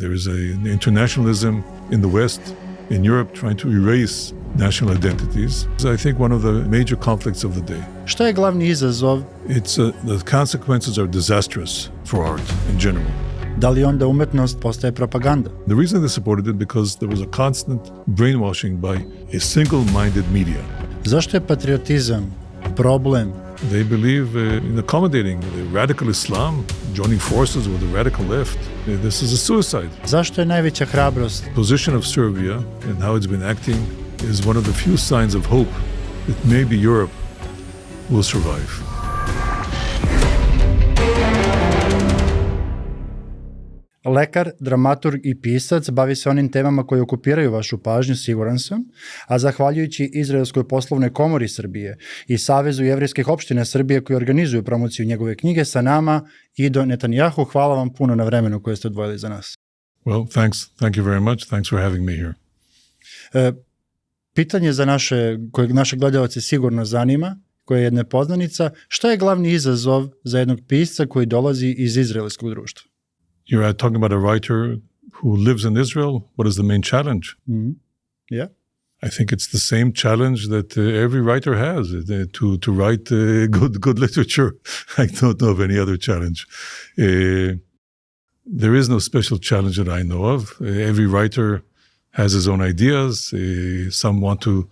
There is an internationalism in the West, in Europe, trying to erase national identities. I think one of the major conflicts of the day. Šta je glavni izazov? The consequences are disastrous for art in general. Da li onda umetnost postaje propaganda? The reason they supported it because there was a constant brainwashing by a single-minded media. Zašto je patriotizam problem? They believe in accommodating the radical Islam, joining forces with the radical left. This is a suicide. Zašto je najveća hrabrost? The position of Serbia and how it's been acting is one of the few signs of hope that maybe Europe will survive. Lekar, dramaturg i pisac bavi se onim temama koje okupiraju vašu pažnju, siguran sam, a zahvaljujući Izraelskoj poslovnoj komori Srbije i Savezu jevrejskih opština Srbije koji organizuju promociju njegove knjige, sa nama Ido Netanjahu. Hvala vam puno na vremenu koje ste odvojili za nas. Well, thanks. Thank you very much. Thanks for having me here. Pitanje za kojeg naše gledalce sigurno zanima, koja je jedna poznanica, šta je glavni izazov za jednog pisca koji dolazi iz izraelskog društva? You're talking about a writer who lives in Israel. What is the main challenge? Mm-hmm. Yeah. I think it's the same challenge that every writer has, to write good literature. I don't know of any other challenge. There is no special challenge that I know of. Every writer has his own ideas. Some want to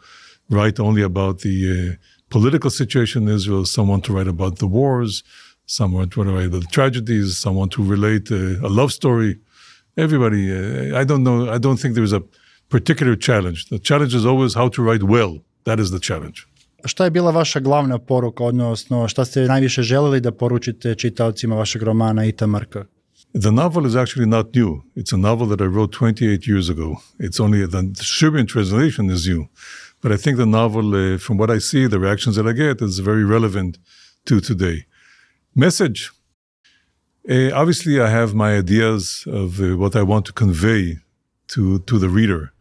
write only about the political situation in Israel. Some want to write about the wars. Some want to write about the tragedies. Some want to relate a love story. Everybody, I don't know. I don't think there's a particular challenge. The challenge is always how to write well. That is the challenge. Šta je bila vaša glavna poruka, odnosno šta ste najviše želeli da poručite čitaocima vašeg romana Itamar K? The novel is actually not new. It's a novel that I wrote 28 years ago. It's only the Serbian translation is new. But I think the novel, from what I see, the reactions that I get, is very relevant to today. Message. Obviously, I have my ideas of what I want to convey to the reader.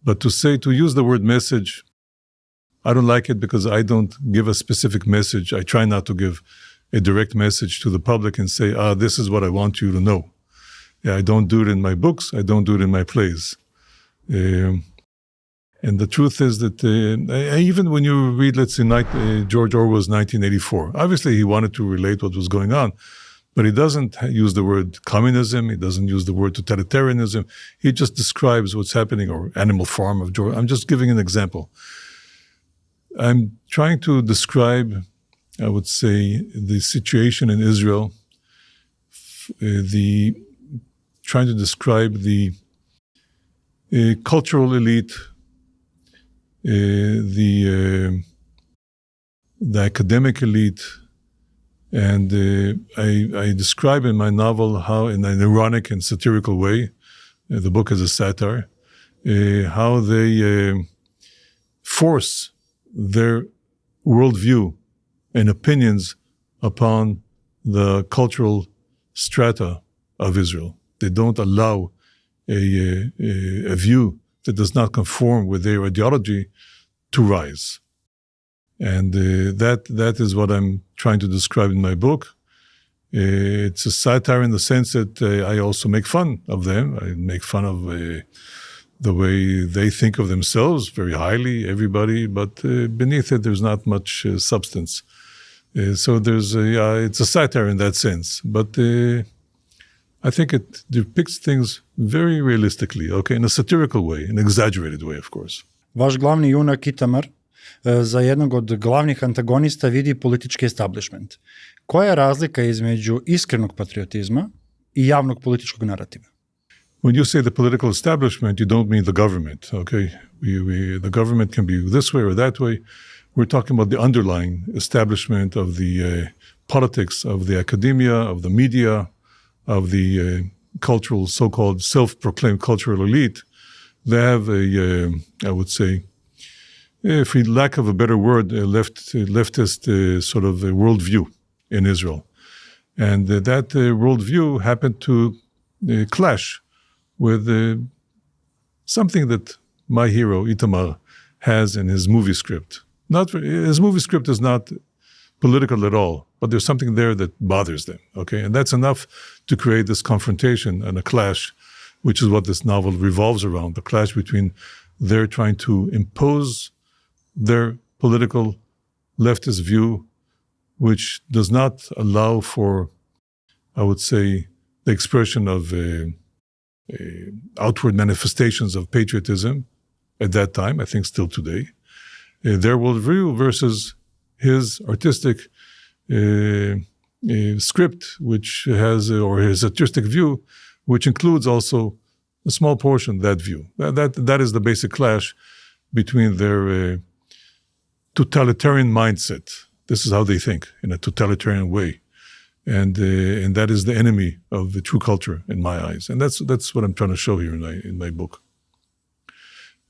But to use the word message, I don't like it because I don't give a specific message. I try not to give a direct message to the public and say, this is what I want you to know. I don't do it in my books. I don't do it in my plays. And the truth is that even when you read, let's say, George Orwell's 1984, obviously he wanted to relate what was going on, but he doesn't use the word communism. He doesn't use the word totalitarianism. He just describes what's happening, or Animal Farm of George. I'm just giving an example. I'm trying to describe, I would say, the situation in Israel, trying to describe the cultural elite, the academic elite, and I describe in my novel how, in an ironic and satirical way, the book is a satire, how they force their worldview and opinions upon the cultural strata of Israel. They don't allow a view that does not conform with their ideology to rise. And that is what I'm trying to describe in my book. It's a satire in the sense that I also make fun of them. I make fun of the way they think of themselves very highly, everybody, but beneath it there's not much substance. So it's a satire in that sense. But I think it depicts things very realistically, okay, in a satirical way, an exaggerated way, of course. Vaš glavni junak Itamar za jednog od glavnih antagonista vidi politički establishment. Koja je razlika između iskrenog patriotizma i javnog političkog narativa? When you say the political establishment, you don't mean the government, okay? The government can be this way or that way. We're talking about the underlying establishment of the politics, of the academia, of the media, of the cultural, so-called self-proclaimed cultural elite. They have I would say, for lack of a better word, a leftist sort of a worldview in Israel. And that worldview happened to clash with something that my hero, Itamar, has in his movie script. His movie script is not political at all, but there's something there that bothers them, okay? And that's enough to create this confrontation and a clash which is what this novel revolves around, the clash between their trying to impose their political leftist view, which does not allow for, I would say, the expression of outward manifestations of patriotism at that time, I think still today, their worldview versus his artistic script, which has, or his artistic view, which includes also a small portion, that view. That is the basic clash between their totalitarian mindset. This is how they think, in a totalitarian way. And that is the enemy of the true culture in my eyes. And that's what I'm trying to show here in my book.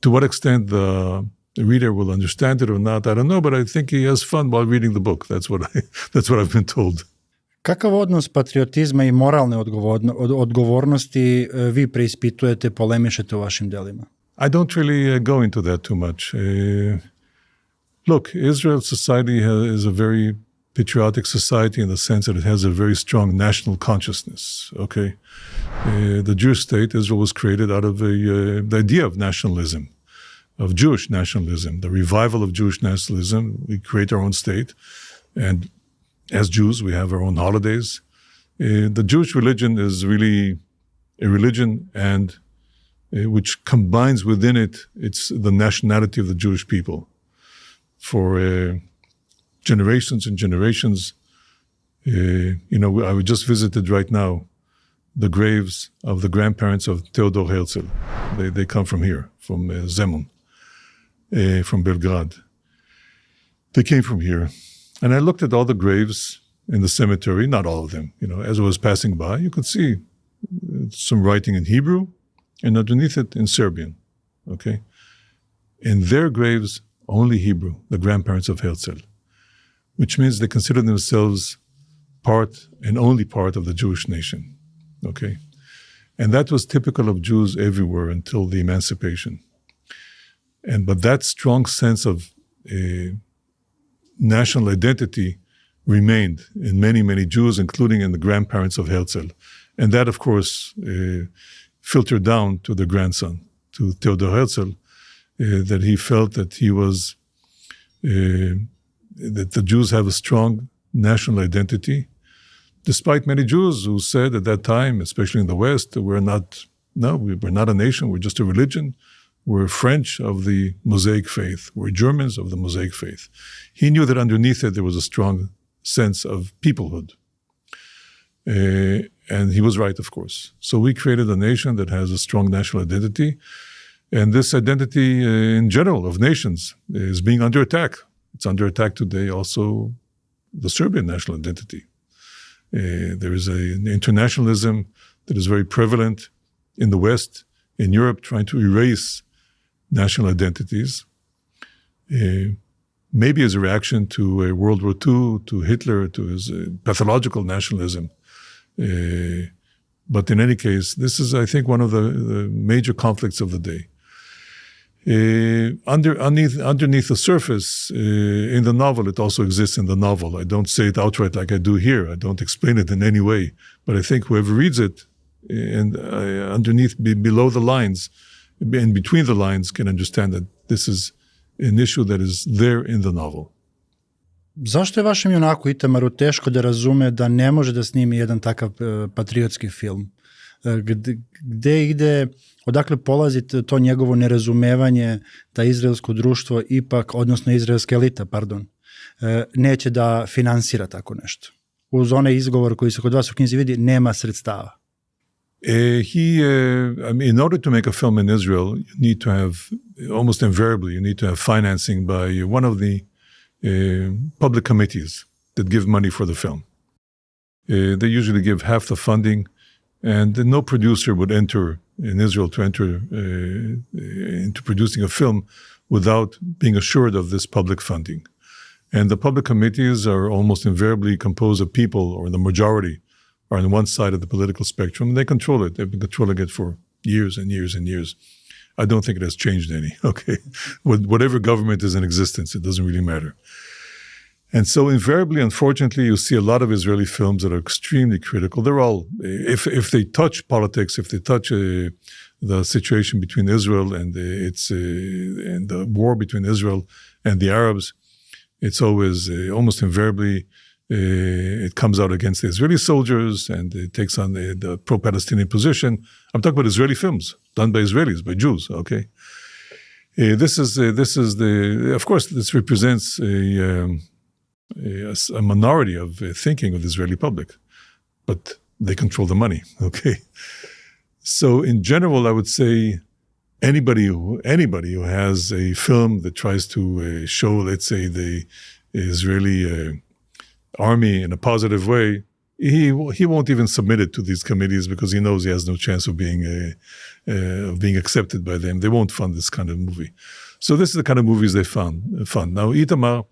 To what extent the reader will understand it or not, I don't know, but I think he has fun while reading the book. That's what I've been told. Kakav odnos patriotizma I moralne odgovornosti vi preispitujete, polemišete u vašim delima? I don't really go into that too much. Look, Israel society is a very patriotic society in the sense that it has a very strong national consciousness, okay? The Jewish state, Israel, was created out of the idea of nationalism, of Jewish nationalism, the revival of Jewish nationalism. We create our own state, and as Jews, we have our own holidays. The Jewish religion is really a religion and which combines within it, it's the nationality of the Jewish people. For generations and generations, I just visited right now the graves of the grandparents of Theodor Herzl. They come from here, from Zemun, from Belgrade. They came from here. And I looked at all the graves in the cemetery, not all of them. As I was passing by, you could see some writing in Hebrew and underneath it in Serbian, okay? In their graves, only Hebrew, the grandparents of Herzl, which means they consider themselves part and only part of the Jewish nation, okay? And that was typical of Jews everywhere until the emancipation. But that strong sense of national identity remained in many, many Jews, including in the grandparents of Herzl. And that, of course, filtered down to the grandson, to Theodor Herzl, that he felt that he was, that the Jews have a strong national identity, despite many Jews who said at that time, especially in the West, we're not a nation, we're just a religion. We're French of the Mosaic faith. We're Germans of the Mosaic faith. He knew that underneath it there was a strong sense of peoplehood. And he was right, of course. So we created a nation that has a strong national identity. And this identity in general of nations is being under attack. It's under attack today also, the Serbian national identity. There is an internationalism that is very prevalent in the West, in Europe, trying to erase national identities, maybe as a reaction to World War II, to Hitler, to his pathological nationalism. But in any case, this is, I think, one of the major conflicts of the day. Underneath the surface, in the novel, it also exists in the novel. I don't say it outright like I do here. I don't explain it in any way. But I think whoever reads it, and underneath, below the lines, in between the lines, can understand that this is an issue that is there in the novel. Zašto je vašem junaku Itamaru teško da razume da ne može da snimi jedan takav patriotski film? Gde ide, odakle polazi to njegovo nerazumevanje da izraelsko društvo ipak, odnosno izraelska elita, neće da finansira tako nešto? Uz onaj izgovor koji se kod vas u knjizi vidi, nema sredstava. In order to make a film in Israel, you need to have, almost invariably, you need to have financing by one of the public committees that give money for the film. They usually give half the funding, and no producer would enter in Israel to enter into producing a film without being assured of this public funding. And the public committees are almost invariably composed of people, or the majority are on one side of the political spectrum. They control it. They've been controlling it for years and years and years. I don't think it has changed any, okay? Whatever government is in existence, it doesn't really matter. And so invariably, unfortunately, you see a lot of Israeli films that are extremely critical. They're all, if they touch politics, if they touch the situation between Israel and and the war between Israel and the Arabs, it's always, almost invariably, it comes out against the Israeli soldiers and it takes on the pro-Palestinian position. I'm talking about Israeli films done by Israelis, by Jews, okay? This is of course, this represents a minority of thinking of the Israeli public, but they control the money, okay? So in general, I would say anybody who has a film that tries to show, let's say, the Israeli army in a positive way, he won't even submit it to these committees because he knows he has no chance of being accepted by them. They won't fund this kind of movie. So this is the kind of movies they fund. Now, Itamar,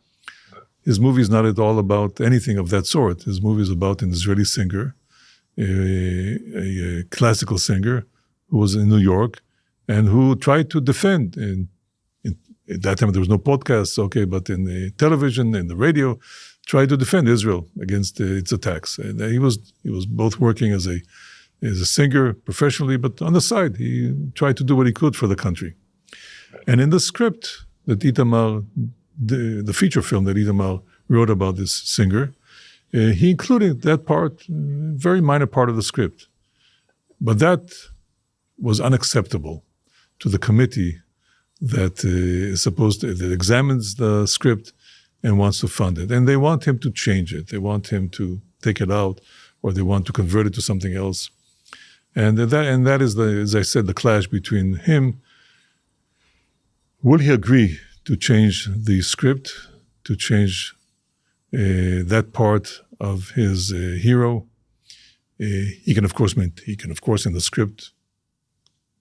his movie is not at all about anything of that sort. His movie is about an Israeli singer, a classical singer who was in New York and who tried to defend, at that time there was no podcasts, okay, but in the television and the radio, tried to defend Israel against its attacks. And he was both working as a singer professionally, but on the side, he tried to do what he could for the country. And in the script that Itamar, the feature film that Itamar wrote about this singer, he included that part, very minor part of the script. But that was unacceptable to the committee that that examines the script and wants to fund it. And they want him to change it. They want him to take it out, or they want to convert it to something else. And that is, as I said, the clash between him. Will he agree to change the script, to change that part of his hero? He can, of course, in the script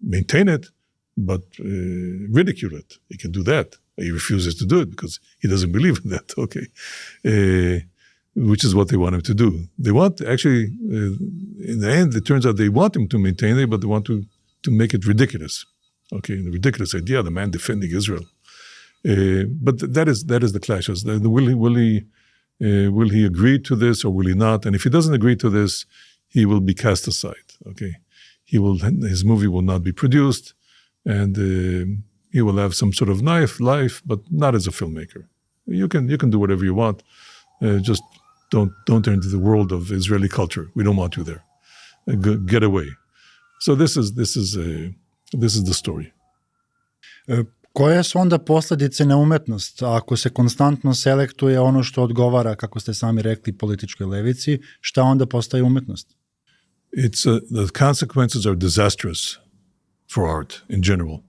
maintain it, but ridicule it. He can do that. He refuses to do it because he doesn't believe in that, okay? Which is what they want him to do. They want, actually, in the end, it turns out they want him to maintain it, but they want to make it ridiculous, okay? The ridiculous idea, the man defending Israel. But that is the clashes. Will he agree to this or will he not? And if he doesn't agree to this, he will be cast aside, okay? His movie will not be produced, and he will have some sort of life, but not as a filmmaker. You can do whatever you want. Just don't enter into the world of Israeli culture. We don't want you there. Get away. So this is the story. Koje su onda posljedice na umetnost ako se konstantno selektuje ono što odgovara, kako ste sami rekli, političkoj levici, šta onda postaje umetnost? The consequences are disastrous for art in general.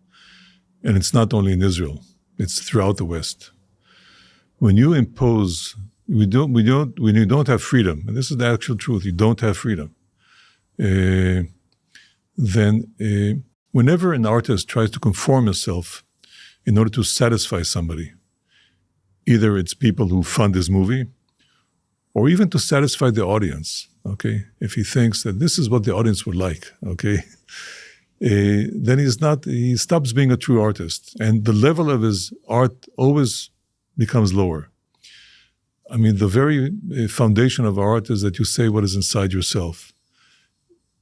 And it's not only in Israel, it's throughout the West. When you impose, when you don't have freedom, and this is the actual truth, you don't have freedom, then whenever an artist tries to conform himself in order to satisfy somebody, either it's people who fund his movie, or even to satisfy the audience, okay? If he thinks that this is what the audience would like, okay? Then he stops being a true artist. And the level of his art always becomes lower. I mean, the very foundation of art is that you say what is inside yourself.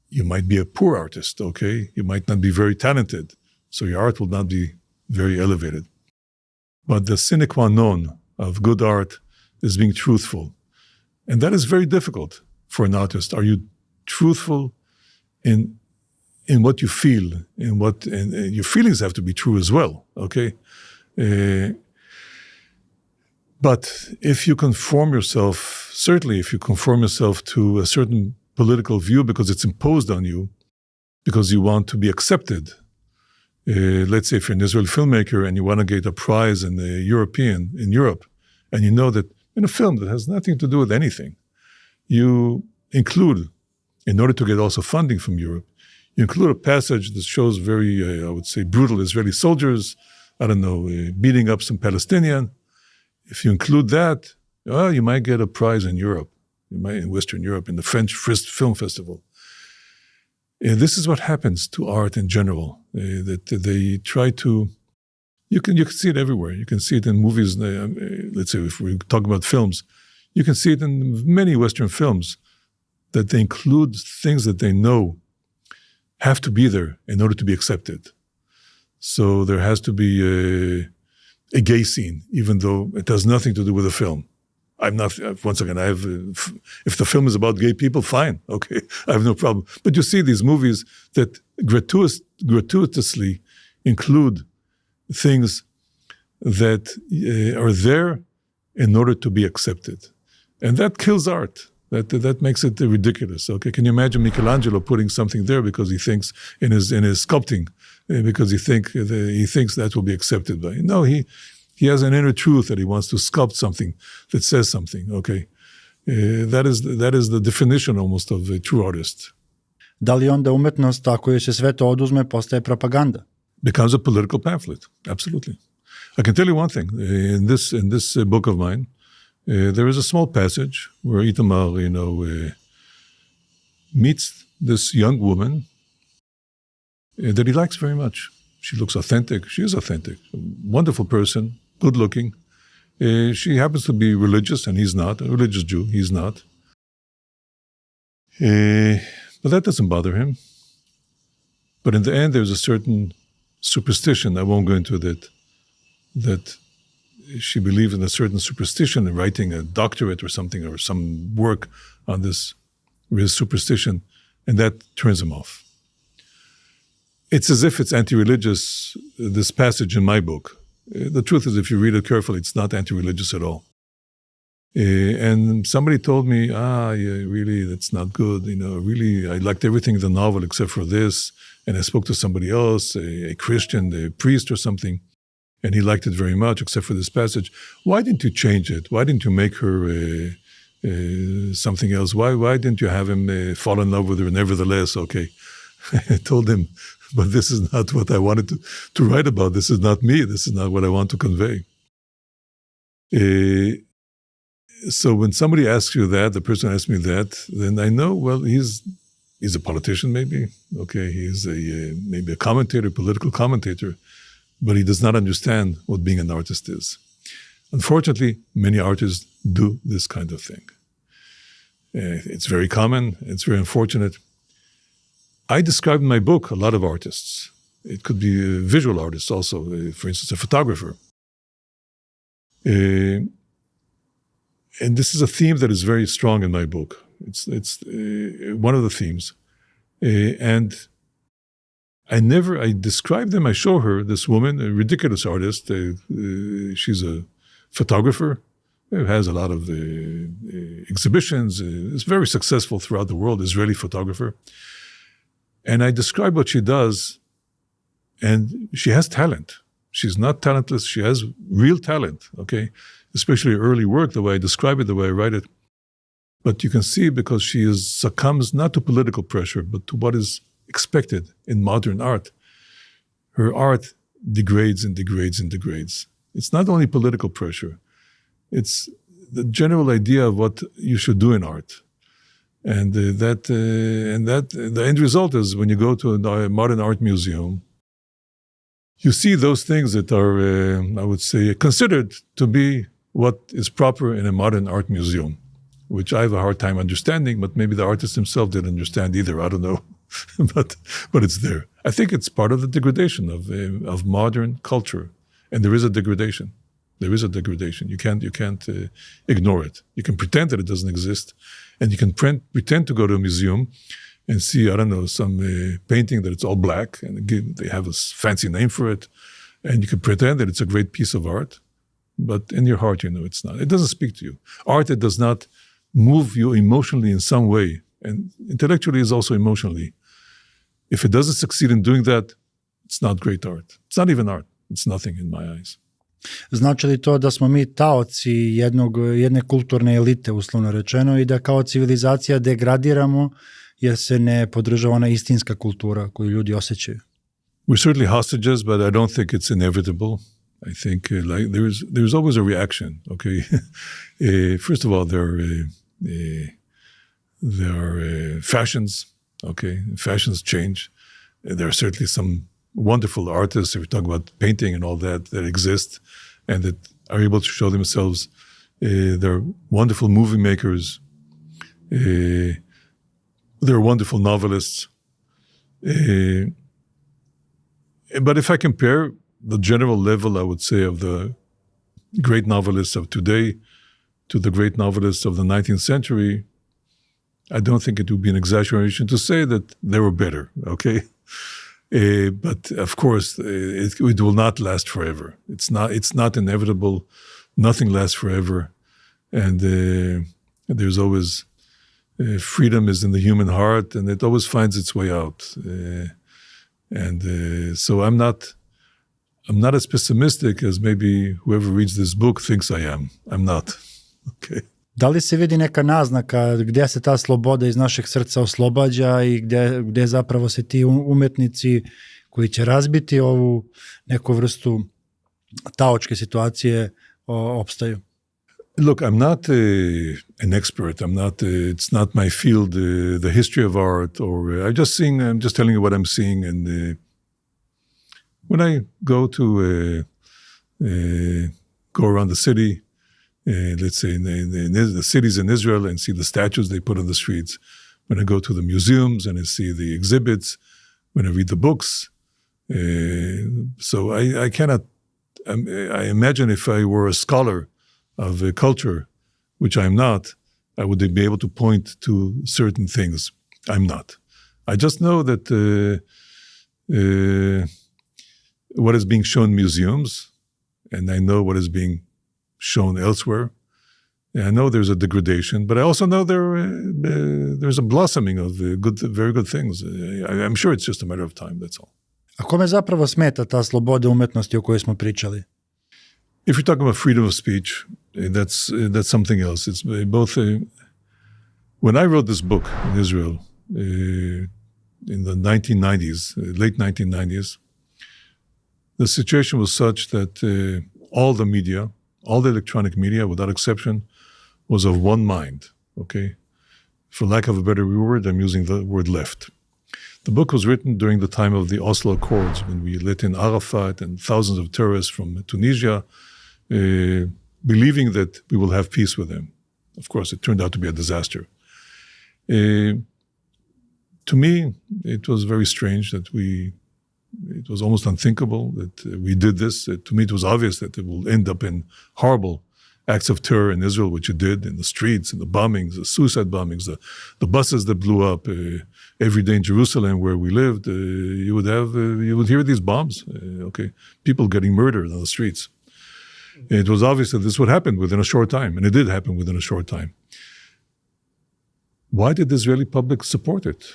You might be a poor artist, okay? You might not be very talented, so your art will not be very elevated. But the sine qua non of good art is being truthful. And that is very difficult for an artist. Are you truthful in what you feel, and your feelings have to be true as well, okay? But if you conform yourself, certainly if you conform yourself to a certain political view because it's imposed on you, because you want to be accepted, let's say if you're an Israeli filmmaker and you want to get a prize in Europe, and you know that in a film that has nothing to do with anything, you include, in order to get also funding from Europe, you include a passage that shows very, I would say, brutal Israeli soldiers, beating up some Palestinian. If you include that, you might get a prize in Europe, in Western Europe, in the French Film Festival. This is what happens to art in general, that they try to You can see it everywhere. You can see it in movies. Let's say if we talk about films, you can see it in many Western films that they include things that they know have to be there in order to be accepted. So there has to be a gay scene, even though it has nothing to do with the film. I'm not, once again, if the film is about gay people, fine, okay, I have no problem. But you see these movies that gratuitously include things that are there in order to be accepted. And that kills art. That makes it ridiculous. Okay, can you imagine Michelangelo putting something there because he thinks in his sculpting, because he thinks that will be accepted by? No, he has an inner truth that he wants to sculpt something that says something. Okay, that is the definition almost of a true artist. Da li onda umetnost, ako joj se sve to oduzme, postaje propaganda? Becomes a political pamphlet. Absolutely. I can tell you one thing. In this book of mine, there is a small passage where Itamar, meets this young woman that he likes very much. She looks authentic. She is authentic. A wonderful person, good looking. She happens to be religious, and he's not. A religious Jew, he's not. But that doesn't bother him. But in the end, there's a certain superstition, I won't go into that she believes in a certain superstition and writing a doctorate or something or some work on this superstition, and that turns him off. It's as if it's anti-religious, this passage in my book. The truth is, if you read it carefully, it's not anti-religious at all. And somebody told me, yeah, really, that's not good. Really, I liked everything in the novel except for this. And I spoke to somebody else, a Christian, a priest or something, and he liked it very much except for this passage. Why didn't you change it? Why didn't you make her something else? Why didn't you have him fall in love with her nevertheless? Okay. I told him, but this is not what I wanted to write about. This is not me. This is not what I want to convey. So when somebody asks you that, the person asks me that, then I know, well, he's a politician maybe. Okay, he's maybe a commentator, political commentator, but he does not understand what being an artist is. Unfortunately, many artists do this kind of thing. It's very common. It's very unfortunate. I describe in my book a lot of artists. It could be visual artists also, for instance, a photographer. And this is a theme that is very strong in my book. It's one of the themes. And I describe them, I show her, this woman, a ridiculous artist. She's a photographer, has a lot of exhibitions, is very successful throughout the world, Israeli photographer. And I describe what she does, and she has talent. She's not talentless, she has real talent, okay? Especially early work, the way I describe it, the way I write it. But you can see because she succumbs not to political pressure, but to what is expected in modern art. Her art degrades and degrades and degrades. It's not only political pressure. It's the general idea of what you should do in art. And the end result is when you go to a modern art museum, you see those things that are, I would say, considered to be what is proper in a modern art museum, which I have a hard time understanding, but maybe the artist himself didn't understand either. I don't know, but it's there. I think it's part of the degradation of modern culture, and there is a degradation. There is a degradation. You can't ignore it. You can pretend that it doesn't exist, and you can pretend to go to a museum and see, I don't know, some painting that it's all black, and they have a fancy name for it, and you can pretend that it's a great piece of art, but in your heart, you know it's not. It doesn't speak to you. Art that does not move you emotionally in some way, and intellectually is also emotionally. If it doesn't succeed in doing that, it's not great art. It's not even art. It's nothing in my eyes. Znači li to da smo mi taoci jedne kulturne elite, uslovno rečeno, i da kao civilizacija degradiramo jer se ne podržava ona istinska kultura koju ljudi osjećaju? We're certainly hostages, but I don't think it's inevitable. I think there's always a reaction. Okay, first of all, there are fashions. Okay, fashions change. There are certainly some wonderful artists, if we talk about painting and all that exist and that are able to show themselves. They're wonderful movie makers. They're wonderful novelists. But if I compare the general level, I would say, of the great novelists of today to the great novelists of the 19th century, I don't think it would be an exaggeration to say that they were better, okay? But of course, it will not last forever. It's not inevitable. Nothing lasts forever. And there's always, freedom is in the human heart, and it always finds its way out. So I'm not as pessimistic as maybe whoever reads this book thinks I am. I'm not. Okay. Da li se vidi neka naznaka gdje se ta sloboda iz našeg srca oslobađa i gdje zapravo se ti umetnici koji će razbiti ovu neku vrstu taočke situacije opstaju? Look, I'm not an expert. It's not my field, the history of art, or I'm just telling you what I'm seeing. And when I go to go around the city, let's say in the cities in Israel, and see the statues they put on the streets, when I go to the museums and I see the exhibits, when I read the books, so I cannot. I imagine if I were a scholar of a culture, which I'm not, I would be able to point to certain things. I'm not. I just know that what is being shown in museums, and I know what is being shown elsewhere. And I know there's a degradation, but I also know there's a blossoming of very good things. I'm sure it's just a matter of time, that's all. A kome zapravo smeta ta sloboda umetnosti o kojoj smo pričali? If you're talking about freedom of speech, that's something else. It's both. When I wrote this book in Israel in the 1990s, late 1990s, the situation was such that all the media, all the electronic media, without exception, was of one mind. Okay, for lack of a better word, I'm using the word left. The book was written during the time of the Oslo Accords, when we let in Arafat and thousands of terrorists from Tunisia, believing that we will have peace with them. Of course, it turned out to be a disaster. To me, it was very strange that it was almost unthinkable that we did this. To me, it was obvious that it will end up in horrible acts of terror in Israel, which it did, in the streets, in the bombings, the suicide bombings, the buses that blew up. Every day in Jerusalem, where we lived, you would hear these bombs. People getting murdered on the streets. It was obvious that this would happen within a short time, and it did happen within a short time. Why did the Israeli public support it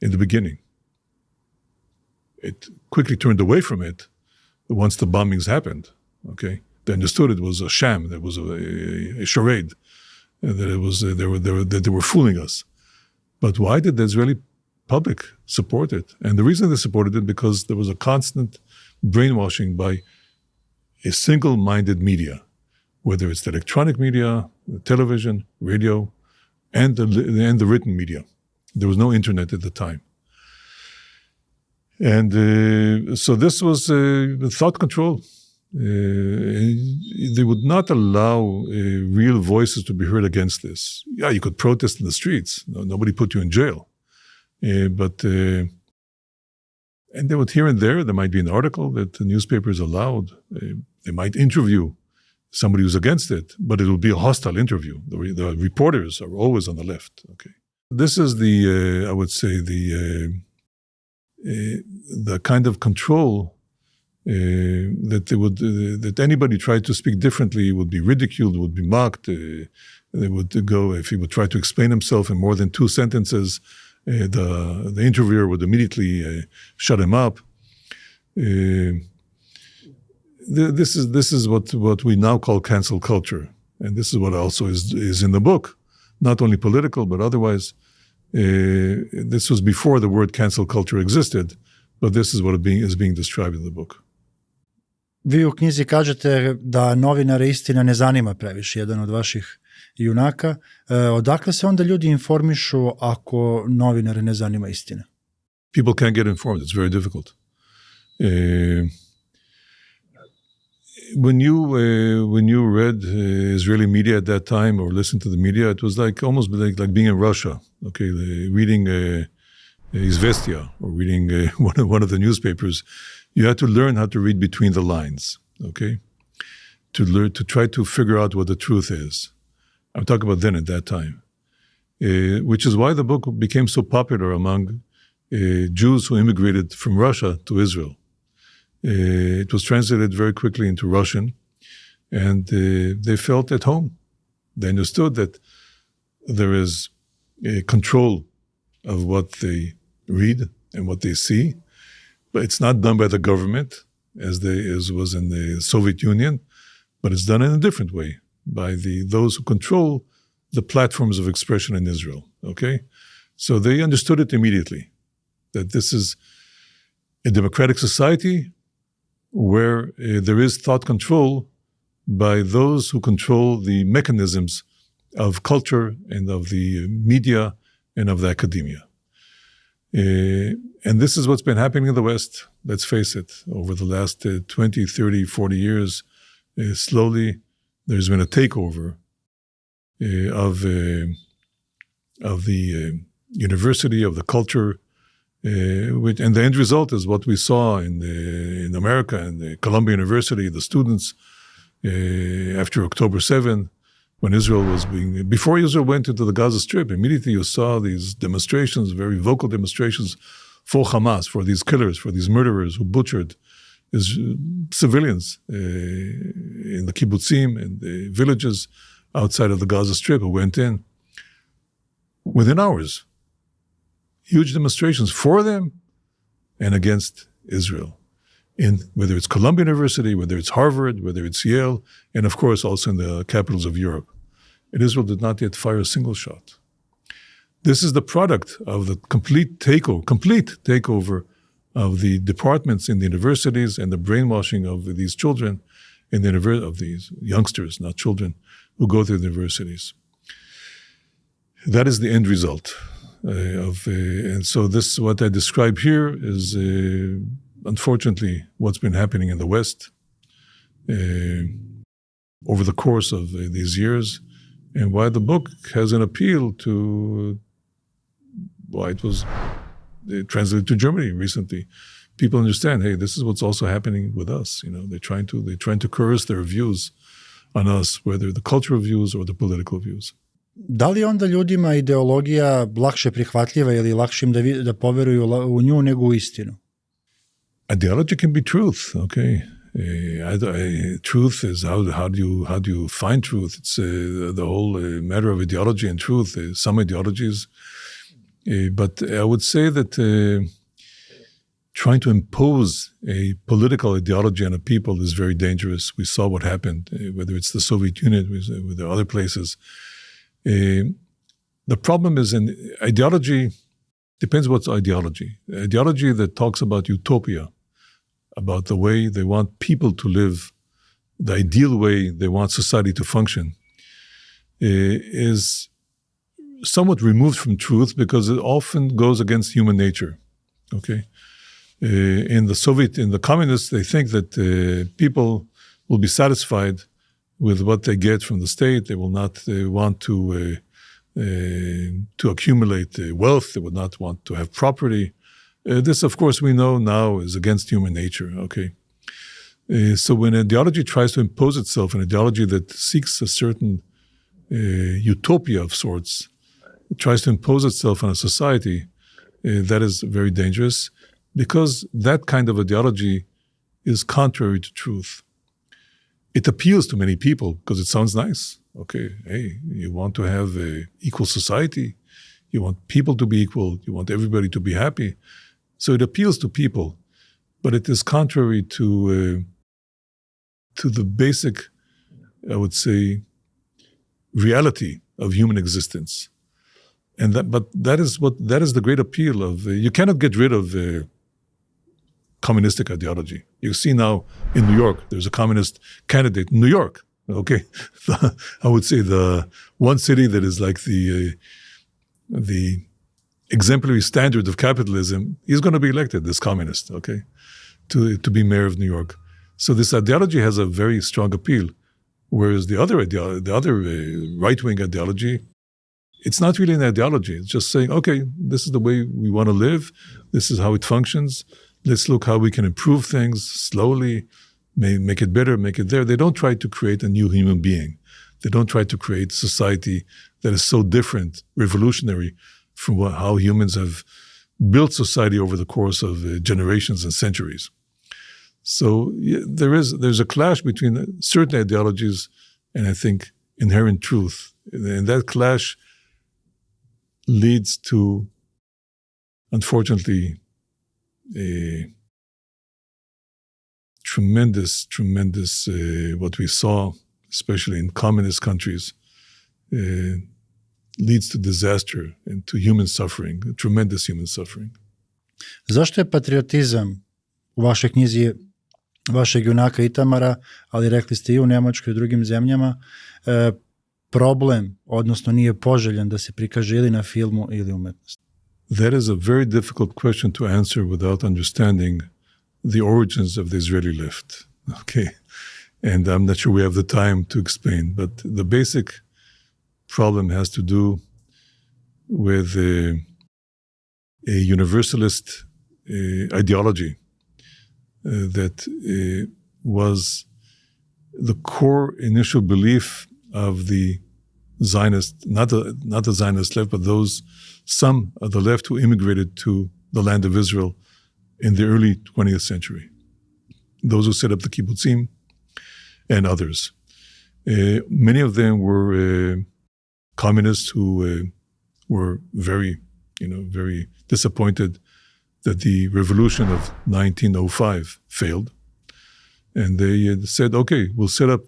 in the beginning? It quickly turned away from it once the bombings happened. Okay, they understood it was a sham, that was a charade, that it was that they were fooling us. But why did the Israeli public support it? And the reason they supported it because there was a constant brainwashing by a single-minded media, whether it's the electronic media, the television, radio, and the written media. There was no internet at the time. And so this was thought control. They would not allow real voices to be heard against this. Yeah, you could protest in the streets. Nobody put you in jail. And they would here and there might be an article that the newspapers allowed. They might interview somebody who's against it, but it will be a hostile interview. The reporters are always on the left. Okay, this is I would say the kind of control that anybody tried to speak differently would be ridiculed, would be mocked. They would go, if he would try to explain himself in more than 2 sentences, the interviewer would immediately shut him up. This is what we now call cancel culture, and this is what also is in the book, not only political but otherwise. This was before the word cancel culture existed, but this is what is being described in the book. Vi u knjizi kažete da novinare istina ne zanima previše, jedan od vaših junaka. Odakle se onda ljudi informišu ako novinare ne zanima istina? People can't get informed. It's very difficult. When you read Israeli media at that time or listened to the media, it was almost like being in Russia. Okay, reading Izvestia or reading one of the newspapers. You had to learn how to read between the lines. Okay, to try to figure out what the truth is. I'm talking about then at that time, which is why the book became so popular among Jews who immigrated from Russia to Israel. It was translated very quickly into Russian, and they felt at home. They understood that there is a control of what they read and what they see, but it's not done by the government as was in the Soviet Union, but it's done in a different way by those who control the platforms of expression in Israel. Okay, so they understood it immediately that this is a democratic society where there is thought control by those who control the mechanisms of culture and of the media and of the academia. And this is what's been happening in the West, let's face it, over the last 20, 30, 40 years. Slowly, there's been a takeover of the university, of the culture, and the end result is what we saw in America and the Columbia University, the students after October 7, when Israel was before Israel went into the Gaza Strip, immediately you saw these demonstrations, very vocal demonstrations for Hamas, for these killers, for these murderers who butchered civilians in the kibbutzim and the villages outside of the Gaza Strip who went in within hours. Huge demonstrations for them and against Israel, whether it's Columbia University, whether it's Harvard, whether it's Yale, and of course also in the capitals of Europe. And Israel did not yet fire a single shot. This is the product of the complete takeover of the departments in the universities and the brainwashing of these children of these youngsters, not children, who go to the universities. That is the end result. And so this, what I describe here is unfortunately what's been happening in the West over the course of these years, and why the book has an appeal to why it was translated to Germany recently. People understand, hey, this is what's also happening with us. You know, they're trying to coerce their views on us, whether the cultural views or the political views. Da li onda ljudima ideologija lakše prihvatljiva ili lakše im da poveruju u nju nego u istinu? Ideology can be truth, okay? Truth is how do you find truth? It's the whole matter of ideology and truth. Some ideologies, but I would say that trying to impose a political ideology on a people is very dangerous. We saw what happened, whether it's the Soviet Union, with the other places. The problem is in ideology, depends what's ideology. Ideology that talks about utopia, about the way they want people to live, the ideal way they want society to function, is somewhat removed from truth because it often goes against human nature. Okay, in the communists, they think that people will be satisfied with what they get from the state. They will not want to accumulate wealth. They would not want to have property. This, of course, we know now is against human nature. Okay, so when ideology tries to impose itself, an ideology that seeks a certain utopia of sorts, it tries to impose itself on a society, that is very dangerous because that kind of ideology is contrary to truth. It appeals to many people because it sounds nice. Okay, hey, you want to have an equal society. You want people to be equal. You want everybody to be happy. So it appeals to people, but it is contrary to the basic, I would say, reality of human existence. And that is the great appeal of. You cannot get rid of communistic ideology. You see now in New York, there's a communist candidate in New York. Okay, I would say the one city that is like the exemplary standard of capitalism. He's going to be elected, this communist. Okay, to be mayor of New York. So this ideology has a very strong appeal, whereas the other right-wing ideology, it's not really an ideology. It's just saying, okay, this is the way we want to live. This is how it functions. Let's look how we can improve things slowly, make it better, make it there. They don't try to create a new human being. They don't try to create society that is so different, revolutionary from how humans have built society over the course of generations and centuries. So there's a clash between certain ideologies and, I think, inherent truth. And that clash leads to, unfortunately, a tremendous, what we saw, especially in communist countries, leads to disaster and to human suffering, tremendous human suffering. Zašto je patriotizam u vašoj knjizi vašeg junaka Itamara, ali rekli ste i u Nemačkoj i drugim zemljama, problem, odnosno nije poželjen da se prikaže ili na filmu ili umetnosti? That is a very difficult question to answer without understanding the origins of the Israeli left. Okay. And I'm not sure we have the time to explain, but the basic problem has to do with a universalist ideology that was the core initial belief of the Zionist, not the Zionist left, but some of the left who immigrated to the land of Israel in the early 20th century. Those who set up the kibbutzim and others. Many of them were communists who were very disappointed that the revolution of 1905 failed. And they said, okay, we'll set up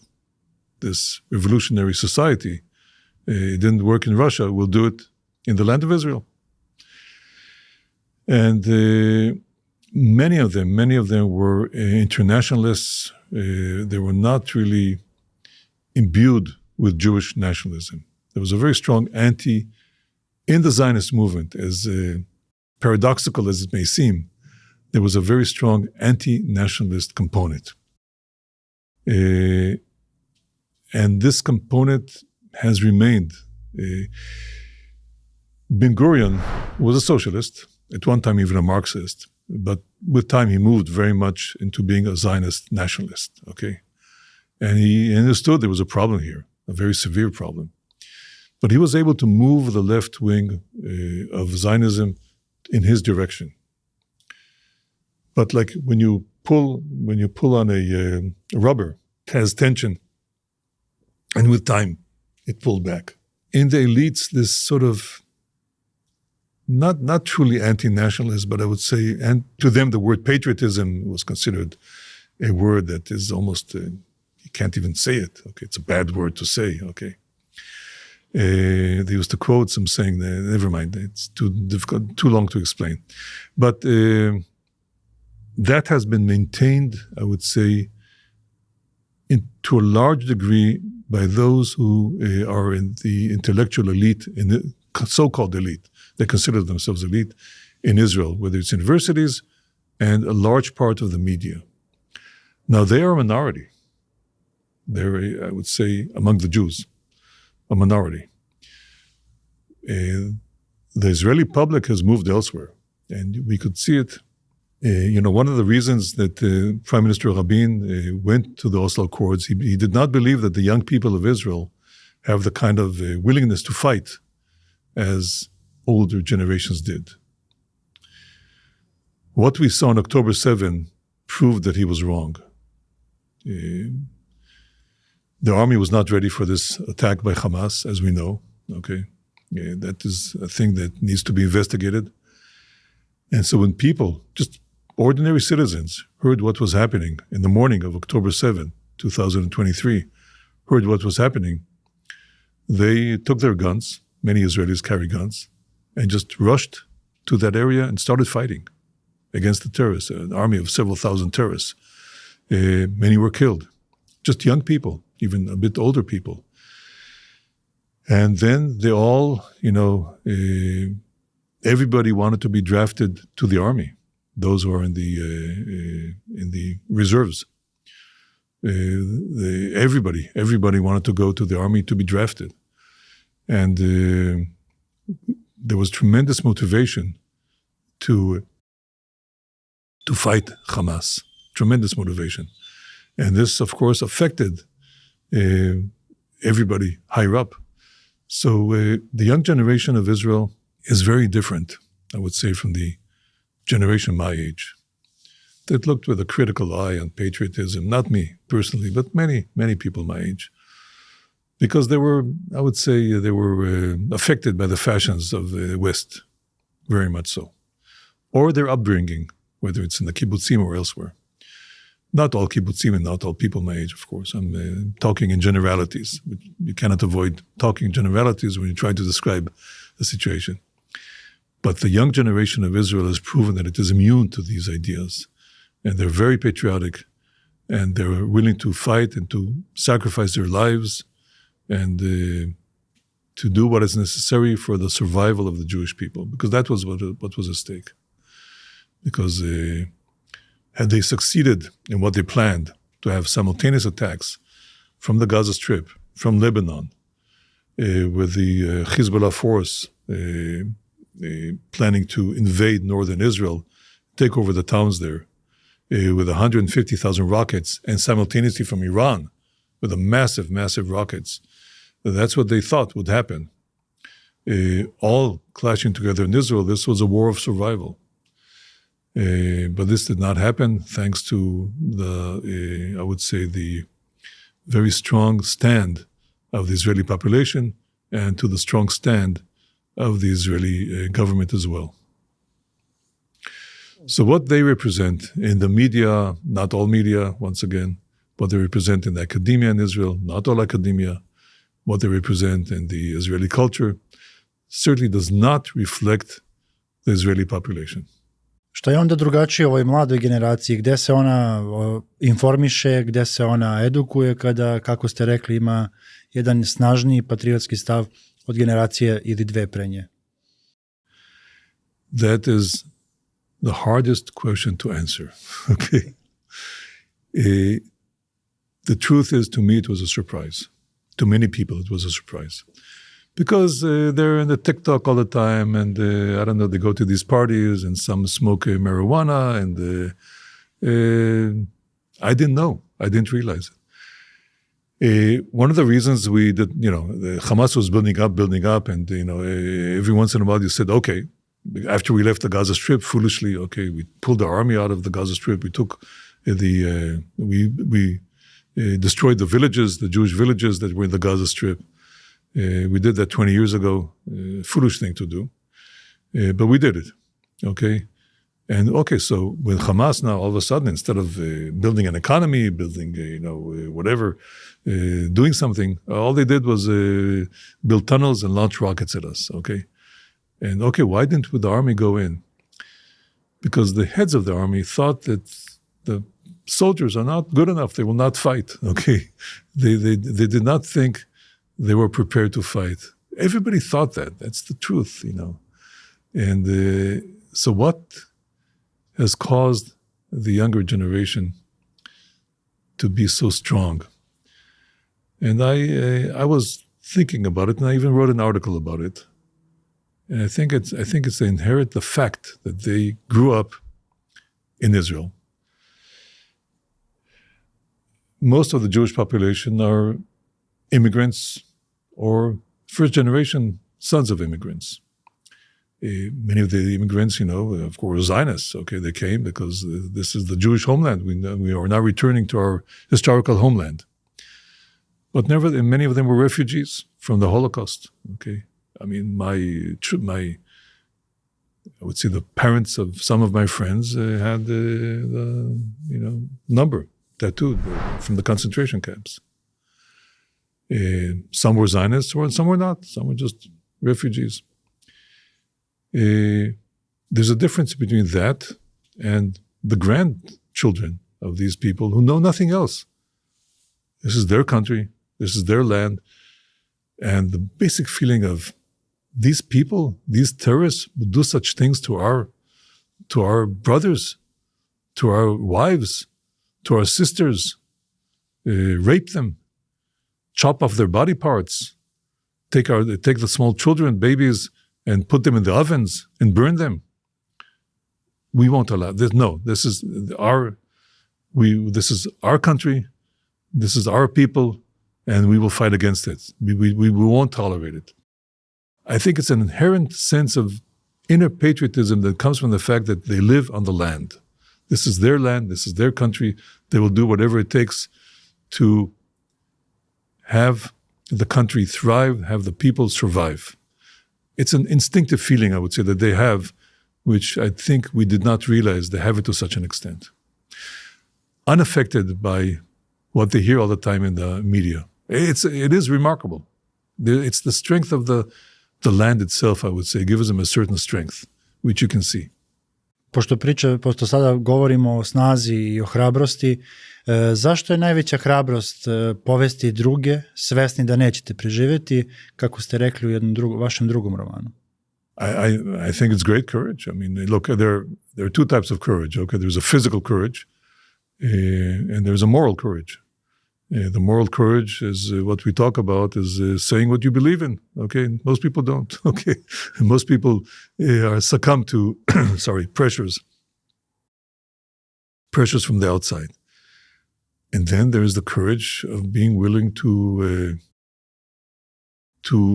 this revolutionary society. It didn't work in Russia, we'll do it in the land of Israel. And many of them were internationalists. They were not really imbued with Jewish nationalism. There was a very strong in the Zionist movement, as paradoxical as it may seem, there was a very strong anti-nationalist component. And this component has remained. Ben-Gurion was a socialist, at one time even a Marxist, but with time he moved very much into being a Zionist nationalist, okay? And he understood there was a problem here, a very severe problem. But he was able to move the left wing of Zionism in his direction. But like when you pull on a rubber, it has tension, and with time, it pulled back. In the elites, this sort of not truly anti-nationalist, but I would say, and to them the word patriotism was considered a word that is almost, you can't even say it. Okay, it's a bad word to say. Okay. They used to quote some saying, never mind, it's too difficult, too long to explain. But that has been maintained, I would say, to a large degree by those who are in the intellectual elite, in the so-called elite. They consider themselves elite in Israel, whether it's universities and a large part of the media. Now, they are a minority. They're, I would say, among the Jews, a minority. The Israeli public has moved elsewhere, and we could see it. One of the reasons that Prime Minister Rabin went to the Oslo Accords, he did not believe that the young people of Israel have the kind of willingness to fight as older generations did. What we saw on October 7 proved that he was wrong. The army was not ready for this attack by Hamas, as we know. Okay, that is a thing that needs to be investigated. And so when people, just ordinary citizens, heard what was happening in the morning of October 7, 2023, heard what was happening, they took their guns, many Israelis carry guns, and just rushed to that area and started fighting against the terrorists, an army of several thousand terrorists. Many were killed, just young people, even a bit older people. And then they all, everybody wanted to be drafted to the army. those who are in the reserves. Everybody wanted to go to the army to be drafted. And there was tremendous motivation to fight Hamas. Tremendous motivation. And this, of course, affected everybody higher up. So the young generation of Israel is very different, I would say, from the generation my age, that looked with a critical eye on patriotism, not me personally, but many, many people my age, because they were, I would say, affected by the fashions of the West, very much so, or their upbringing, whether it's in the kibbutzim or elsewhere. Not all kibbutzim and not all people my age, of course. I'm talking in generalities. You cannot avoid talking in generalities when you try to describe the situation. But the young generation of Israel has proven that it is immune to these ideas. And they're very patriotic, and they're willing to fight and to sacrifice their lives and to do what is necessary for the survival of the Jewish people, because that was what was at stake. Because had they succeeded in what they planned, to have simultaneous attacks from the Gaza Strip, from Lebanon, with the Hezbollah force planning to invade northern Israel, take over the towns there, with 150,000 rockets, and simultaneously from Iran, with a massive, massive rockets. That's what they thought would happen. All clashing together in Israel, this was a war of survival. But this did not happen thanks to the, I would say, the very strong stand of the Israeli population and to the strong stand of the Israeli government as well. So what they represent in the media, not all media, once again, what they represent in the academia in Israel, not all academia, what they represent in the Israeli culture, certainly does not reflect the Israeli population. Šta je onda drugačije ovoj mladoj generaciji? Gde se ona informiše, gde se ona edukuje kada, kako ste rekli, ima jedan snažniji patriotski stav od generacije ili dve pre nje? That is the hardest question to answer. Okay. The truth is, to me, it was a surprise. To many people, it was a surprise. Because they're in the TikTok all the time, and I don't know, they go to these parties, and some smoke marijuana, and I didn't know. I didn't realize it. One of the reasons we did, the Hamas was building up, and, every once in a while you said, okay, after we left the Gaza Strip, foolishly, okay, we pulled our army out of the Gaza Strip, we took we destroyed the villages, the Jewish villages that were in the Gaza Strip. We did that 20 years ago, foolish thing to do, but we did it, okay? And okay, so with Hamas now, all of a sudden, instead of building an economy, building, whatever, doing something, all they did was build tunnels and launch rockets at us, okay? And okay, why didn't the army go in? Because the heads of the army thought that the soldiers are not good enough, they will not fight, okay? They did not think they were prepared to fight. Everybody thought that. That's the truth, And so what has caused the younger generation to be so strong? And I was thinking about it, and I even wrote an article about it. And I think it's the fact that they grew up in Israel. Most of the Jewish population are immigrants or first-generation sons of immigrants. Many of the immigrants, of course, Zionists. Okay, they came because this is the Jewish homeland. We are now returning to our historical homeland. But many of them were refugees from the Holocaust. Okay, I mean, I would say the parents of some of my friends had the number tattooed from the concentration camps. Some were Zionists, some were not. Some were just refugees. There's a difference between that and the grandchildren of these people who know nothing else. This is their country. This is their land. And the basic feeling of these people, these terrorists, would do such things to to our brothers, to our wives, to our sisters, rape them, chop off their body parts, take the small children, babies, and put them in the ovens and burn them. We won't allow this. No, this is our country, this is our people, and we will fight against it. We won't tolerate it. I think it's an inherent sense of inner patriotism that comes from the fact that they live on the land. This is their land, this is their country. They will do whatever it takes to have the country thrive, have the people survive. It's an instinctive feeling, I would say, that they have, which I think we did not realize they have it to such an extent. Unaffected by what they hear all the time in the media. It is remarkable. It's the strength of the land itself, I would say, gives them a certain strength, which you can see. Pošto sada govorimo o snazi i o hrabrosti, zašto je najveća hrabrost povesti druge, svesni da nećete preživjeti, kako ste rekli u vašem drugom romanu? I think it's great courage. I mean, look, there are two types of courage. Okay, there's a physical courage, and there's a moral courage. The moral courage is what we talk about is saying what you believe in. Okay, most people don't. Okay, most people are succumb to pressures from the outside, and then there is the courage of being willing to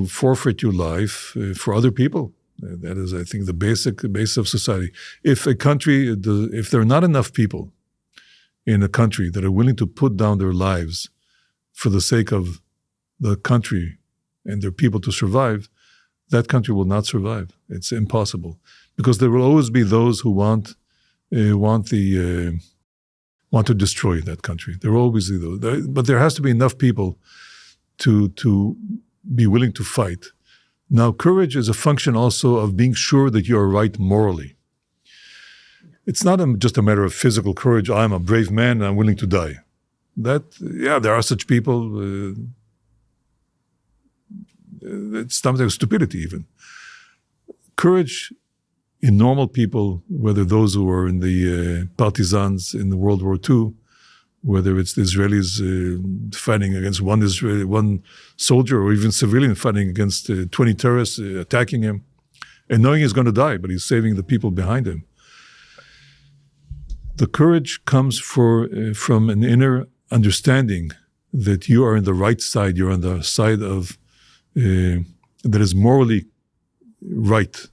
forfeit your life for other people. That is, I think, the base of society. If there are not enough people in a country that are willing to put down their lives for the sake of the country and their people to survive, that country will not survive. It's impossible, because there will always be those who want to destroy that country. There will always be those, but there has to be enough people to be willing to fight. Now, courage is a function also of being sure that you are right morally. It's not just a matter of physical courage. I'm a brave man and I'm willing to die. There are such people. It's something stupidity even. Courage in normal people, whether those who are in the partisans in the World War II, whether it's the Israelis fighting against one soldier, or even civilian fighting against 20 terrorists attacking him, and knowing he's going to die, but he's saving the people behind him. The courage comes from an inner understanding that you are in the right side, you're on the side of that is morally right.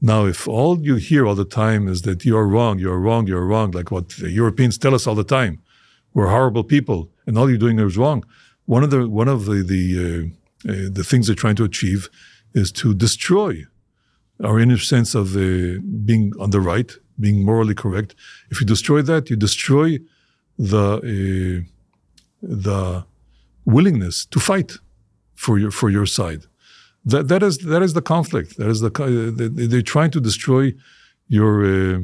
Now, if all you hear all the time is that you are wrong, like what the Europeans tell us all the time, we're horrible people, and all you're doing is wrong. One of the things they're trying to achieve is to destroy our inner sense of being on the right, being morally correct. If you destroy that, you destroy the willingness to fight for your side. That is the conflict. That is they're trying to destroy your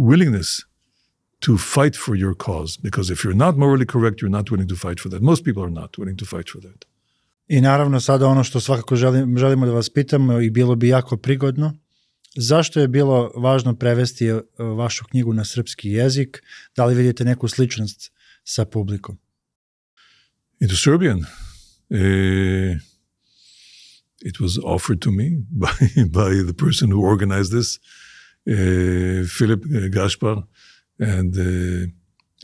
willingness to fight for your cause. Because if you're not morally correct, you're not willing to fight for that. Most people are not willing to fight for that. I naravno sada ono što svakako želimo da vas pitamo i bilo bi jako prigodno, zašto je bilo važno prevesti vašu knjigu na srpski jezik? Da li vidite neku sličnost sa publikom? Into Serbian. It was offered to me by the person who organized this, Filip Gaspar, and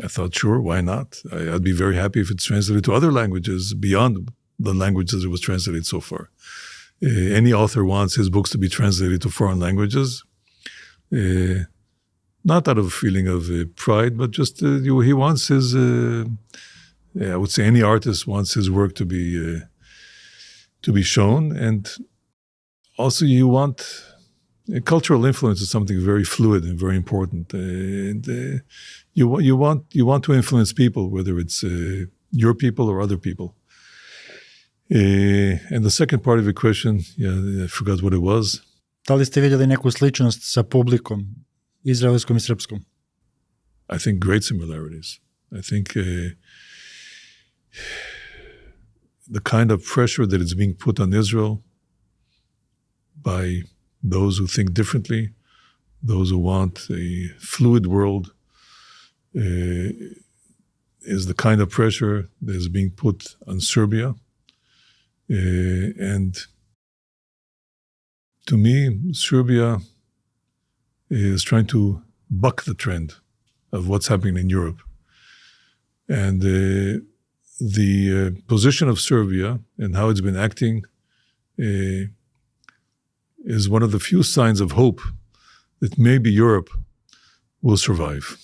I thought, sure, why not? I'd be very happy if it's translated to other languages beyond the languages it was translated so far. Any author wants his books to be translated to foreign languages, not out of a feeling of pride, but just he wants his... I would say any artist wants his work to be shown, and also you want cultural influence is something very fluid and very important. And you want to influence people, whether it's your people or other people. And the second part of your question, I forgot what it was. Da li ste vidjeli neku sličnost sa publikom, izraelskom i srpskom? I think great similarities. I think the kind of pressure that is being put on Israel by those who think differently, those who want a fluid world, is the kind of pressure that is being put on Serbia. And to me, Serbia is trying to buck the trend of what's happening in Europe. And the position of Serbia and how it's been acting is one of the few signs of hope that maybe Europe will survive.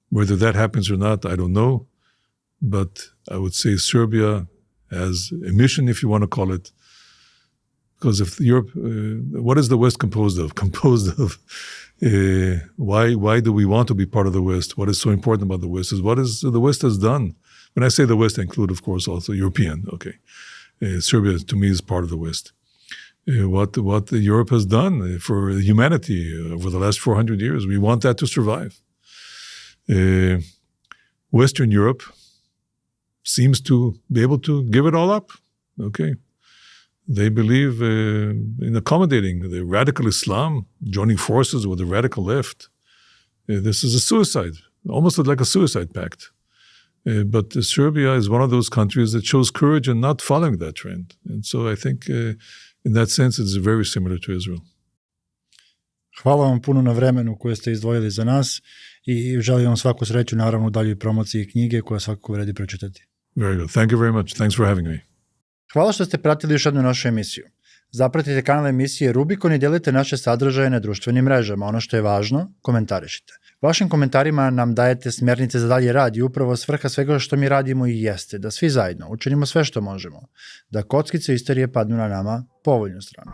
Whether that happens or not, I don't know. But I would say Serbia has a mission, if you want to call it. Because if Europe, what is the West composed of? Why do we want to be part of the West? What is so important about the West is what is the West has done. When I say the West, I include, of course, also European. Okay, Serbia to me is part of the West. What Europe has done for humanity over the last 400 years, we want that to survive. Western Europe seems to be able to give it all up. Okay. They believe in accommodating the radical Islam, joining forces with the radical left. This is a suicide, almost like a suicide pact. But Serbia is one of those countries that shows courage in not following that trend. And so I think in that sense it's very similar to Israel. Hvala vam puno na vremenu koje ste izdvojili za nas i želim vam svaku sreću naravno u daljoj promociji knjige koja svakako vredi pročitati. Very good. Thank you very much. Thanks for having me. Hvala što ste pratili još jednu našu emisiju. Zapratite kanal emisije Rubikon i delite naše sadržaje na društvenim mrežama. Ono što je važno, komentarišite. Vašim komentarima nam dajete smjernice za dalje rad i upravo svrha svega što mi radimo i jeste da svi zajedno učinimo sve što možemo, da kockice istorije padnu na nama povoljnu stranu.